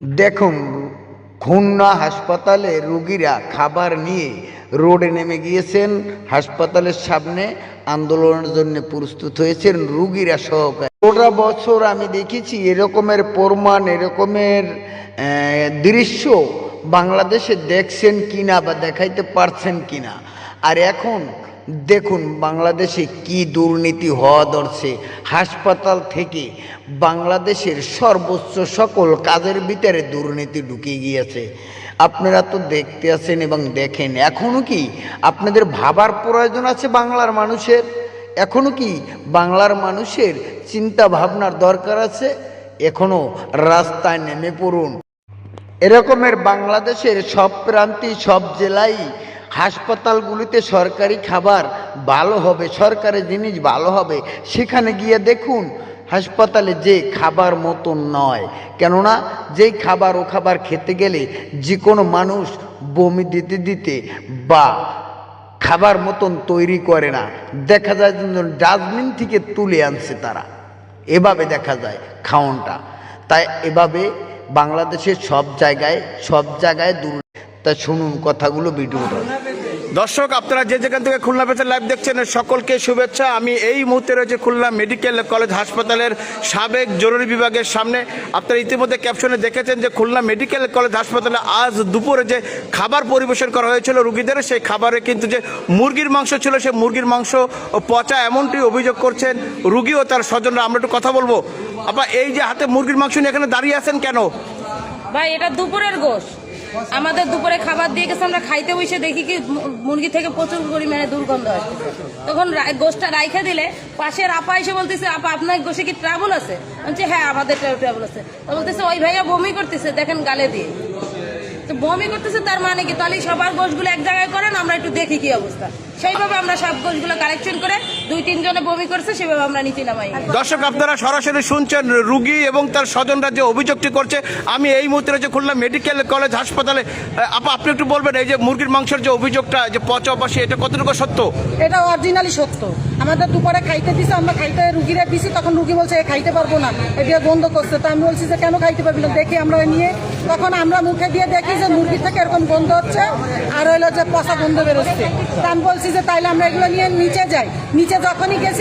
দেখুন, খুলনা হাসপাতালে রোগীরা খাবার নিয়ে রোডে নেমে গিয়েছেন। হাসপাতালের সামনে আন্দোলনের জন্য প্রস্তুত হয়েছেন রোগীরা সহকারে। গোটা বছর আমি দেখেছি এরকমের প্রমাণ, এরকমের দৃশ্য বাংলাদেশে দেখছেন কিনা বা দেখাইতে পারছেন কিনা। আর এখন দেখুন বাংলাদেশে কি দুর্নীতি হওয়া ধরছে। হাসপাতাল থেকে বাংলাদেশের সর্বোচ্চ সকল কাজের ভিতরে দুর্নীতি ঢুকে গিয়েছে। আপনারা তো দেখতে আছেন এবং দেখেন। এখনো কি আপনাদের ভাবার প্রয়োজন আছে বাংলার মানুষের? এখনো কি বাংলার মানুষের চিন্তা ভাবনার দরকার আছে? এখনো রাস্তায় নেমে পড়ুন। এরকমের বাংলাদেশের সব প্রান্তে, সব জেলায় হাসপাতালগুলিতে সরকারি খাবার ভালো হবে, সরকারি জিনিস ভালো হবে। সেখানে গিয়ে দেখুন হাসপাতালে যে খাবার মতন নয়। কেননা যেই খাবার ও খাবার খেতে গেলে যে কোনো মানুষ বমি দিতে দিতে বা খাবার মতন তৈরি করে না। দেখা যায় ডাস্টবিন থেকে তুলে আনছে তারা, এভাবে দেখা যায় খাওনটা। তাই এভাবে বাংলাদেশের সব জায়গায় তা শুনুন কথাগুলো ভিডিওটা। দর্শক, আপনারা যে যেখান থেকে খুলনা পেজের লাইভ দেখছেন সকলকে শুভেচ্ছা। আমি এই মুহূর্তে রয়েছে খুলনা মেডিকেল কলেজ হাসপাতালের সাবেক জরুরি বিভাগের সামনে। আপনারা ইতিমধ্যে ক্যাপশনে দেখেছেন যে খুলনা মেডিকেল কলেজ হাসপাতালে আজ দুপুরে যে খাবার পরিবেশন করা হয়েছিল রোগীদের, সেই খাবারে কিন্তু যে মুরগির মাংস ছিল, সেই মুরগির মাংস পচা এমনটি অভিযোগ করছেন রোগী ও তার স্বজনরা। আমরা একটু কথা বলবো। আপা, এই যে হাতে মুরগির মাংস নিয়ে এখানে দাঁড়িয়ে আছেন কেন? ভাই, এটা দুপুরের গোশ। আমাদের দুপুরে খাবার দিয়ে গেছে, আমরা খাইতে বসে দেখি কি মুরগি থেকে প্রচুর পরিমাণে দুর্গন্ধ হয়। তখন গোশটা রাইখে দিলে পাশের আপা এসে বলতেছে, আপা আপনার গোশে কি ট্রাবল আছে? বলছে হ্যাঁ, আমাদের ট্রাবল আছে। তো বলতেছে ওই ভাইয়া বমি করতেছে, দেখেন গালে দিয়ে। তো বমি করতেছে তার মানে কি? তাহলে সবার গোশগুলো এক জায়গায় করেন, আমরা একটু দেখি কি অবস্থা। সেইভাবে আমরা সব গোশগুলো কালেকশন করে 2-3 জনে বমি করছে, সেভাবে আমরা নিচে নামাই। দর্শক, আপনারা সরাসরি শুনছেন রোগী এবং তার স্বজনরা যে অভিযোগটি করছে। আমি এই মুহূর্তে রয়েছে খুলনা মেডিকেল কলেজ হাসপাতালে। আপা, আপনি একটু বলবেন এই যে মুরগির মাংসের যে অভিযোগটা যে পচা বাসি, এটা কতটুকু সত্য? এটা অরিজিনালি সত্য। আমাদের দুপুরে খাইতে দিছে, আমরা খাইতে রুগীরা দিছি, তখন রুগী বলছে খাইতে পারবো না, এটা গন্ধ করছে। তো আমি বলছি যে কেন খাইতে পারবি না, দেখি আমরা নিয়ে। তখন আমরা মুখে দিয়ে দেখি যে মুরগি থেকে এরকম গন্ধ হচ্ছে, আর হইলো যে পচা গন্ধ বেরোচ্ছে। তা আমি বলছি যে তাইলে আমরা এগুলো নিয়ে নিচে যাই। নিচে যখনই গেছি